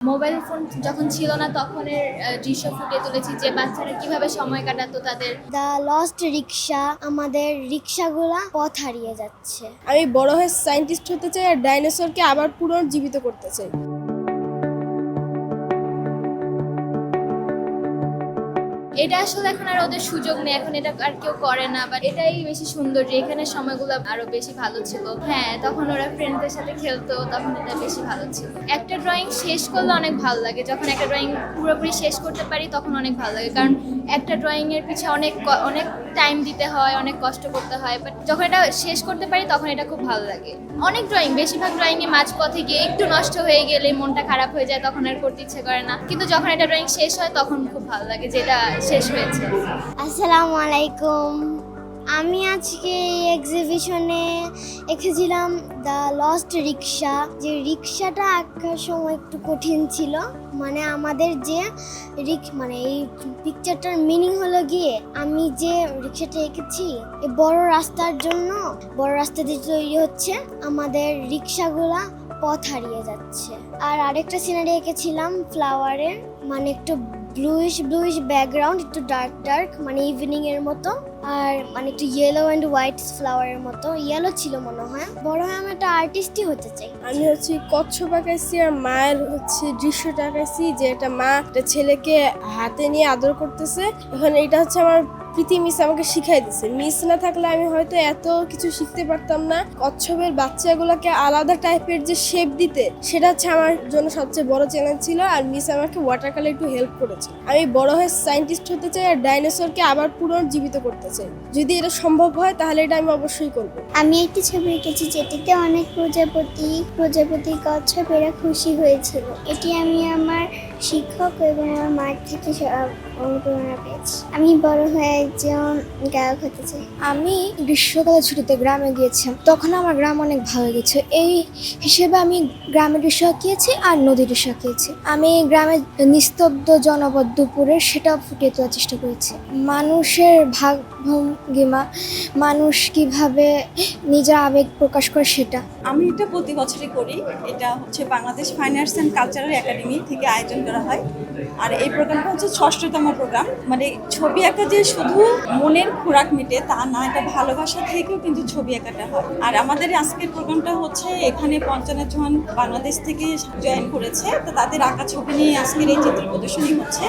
Mobile phone যখন ছিল না তখনের দৃশ্য ফুটিয়ে তুলেছি যে বাচ্চারা কিভাবে সময় কাটাতো তাদের। দ্য লস্ট রিক্সা, আমাদের রিক্সাগুলা পথ হারিয়ে যাচ্ছে। আমি বড় হয়ে সায়েন্টিস্ট হতে চাই আর ডাইনোসরকে আবার পুনর্জীবিত করতে চাই। এটা আসলে এখন আর ওদের সুযোগ নেই, এখন এটা আর কেউ করে না, বাট এটাই বেশি সুন্দর যে এখানে সময়গুলো আরো বেশি ভালো ছিল। হ্যাঁ, তখন ওরা ফ্রেন্ডদের সাথে খেলতো, তখন এটা বেশি ভালো ছিল। একটা ড্রয়িং শেষ করলে অনেক ভালো লাগে, যখন একটা ড্রয়িং পুরোপুরি শেষ করতে পারি তখন অনেক ভালো লাগে, কারণ একটা ড্রয়িং এর পিছে অনেক টাইম দিতে হয়, অনেক কষ্ট করতে হয়, বাট যখন এটা শেষ করতে পারি তখন এটা খুব ভালো লাগে। অনেক ড্রয়িং, বেশিরভাগ ড্রয়িং এ মাঝপথে গিয়ে একটু নষ্ট হয়ে গেলে মনটা খারাপ হয়ে যায়, তখন আর করতে ইচ্ছে করে না, কিন্তু যখন এটা ড্রয়িং শেষ হয় তখন খুব ভালো লাগে যে এটা শেষ হয়েছে। আসসালামু আলাইকুম। আমি আজকে এক্সিবিশনে এঁকেছিলাম দ্য লস্ট রিক্সা। যে রিক্সাটা আঁকার সময় একটু কঠিন ছিল, মানে আমাদের যে মানে এই পিকচারটার মিনিং হলো গিয়ে আমি যে রিক্সাটা এঁকেছি এই বড় রাস্তার জন্য, বড় রাস্তা দিয়ে তৈরি হচ্ছে, আমাদের রিক্সাগুলা পথ হারিয়ে যাচ্ছে। আর আরেকটা সিনারি এঁকেছিলাম ফ্লাওয়ারের, মানে একটু ব্লুইশ ব্যাকগ্রাউন্ড, একটু ডার্ক মানে ইভিনিং এর মতো, আর মানে একটু ইয়েলো অ্যান্ড হোয়াইট ফ্লাওয়ারের মতো। ইয়েলো ছিল মনে হয়। বড় হয়ে আমি একটা আর্টিস্টই হতে চাই। আমি কচ্ছপ আঁকাইছি আর মায়ের দৃশ্যটা আঁকাইছি, যে একটা মা একটা ছেলেকে হাতে নিয়ে আদর করতেছে। এখন এটা আমার প্রীতি মিস আমাকে শিখাই দিছে। মিস না থাকলে আমি হয়তো এত কিছু শিখতে পারতাম না। কচ্ছপের বাচ্চাগুলোকে আলাদা টাইপের যে শেপ দিতে, সেটা আমার জন্য সবচেয়ে বড় চ্যালেঞ্জ ছিল, আর মিস আমাকে ওয়াটার কালার একটু হেল্প করেছে। আমি বড় হয়ে সায়েন্টিস্ট হতে চাই আর ডাইনোসরকে আবার পুনর্জীবিত করতে চাই। যদি এটা সম্ভব হয় তাহলে এটা আমি অবশ্যই করব। আমি একটি ছবি এঁকেছি যেটিতে অনেক প্রজাপতি কচ্ছপেরা খুশি হয়েছিল। এটি আমি আমার শিক্ষক এবং আমার মায়ের থেকে অনুপ্রেরণা পেয়েছি। আমি বড় হয়ে একজন গায়ক হতে চাই। আমি গ্রীষ্মকালের ছুটিতে গ্রামে গিয়েছিলাম, তখন আমার গ্রাম অনেক ভালো লেগেছে। এই হিসেবে আমি গ্রামের দৃশ্য আঁকিয়েছি আর নদীর দৃশ্য আঁকিয়েছি। আমি গ্রামের নিস্তব্ধ জনপদ দুপুরে সেটাও ফুটিয়ে তোলার চেষ্টা করেছি। মানুষের ভাবভঙ্গিমা, মানুষ কিভাবে নিজের আবেগ প্রকাশ করে সেটা। আমি এটা প্রতি বছরই করি। এটা Bangladesh fine arts and cultural academy থেকে আয়োজন করা হয়। আর এই প্রোগ্রামটা 6ষ্ঠতম প্রোগ্রাম। মানে ছবি আঁকা যে শুধু মনের খোরাক মেটে তা না, এটা ভালোবাসা থেকেও কিন্তু ছবি আঁকাটা হয়। আর আমাদের আজকের প্রোগ্রামটা এখানে 55 জন বাংলাদেশ থেকে জয়েন করেছে, তো তাদের আঁকা ছবি নিয়ে আজকের এই চিত্র প্রদর্শনী হচ্ছে।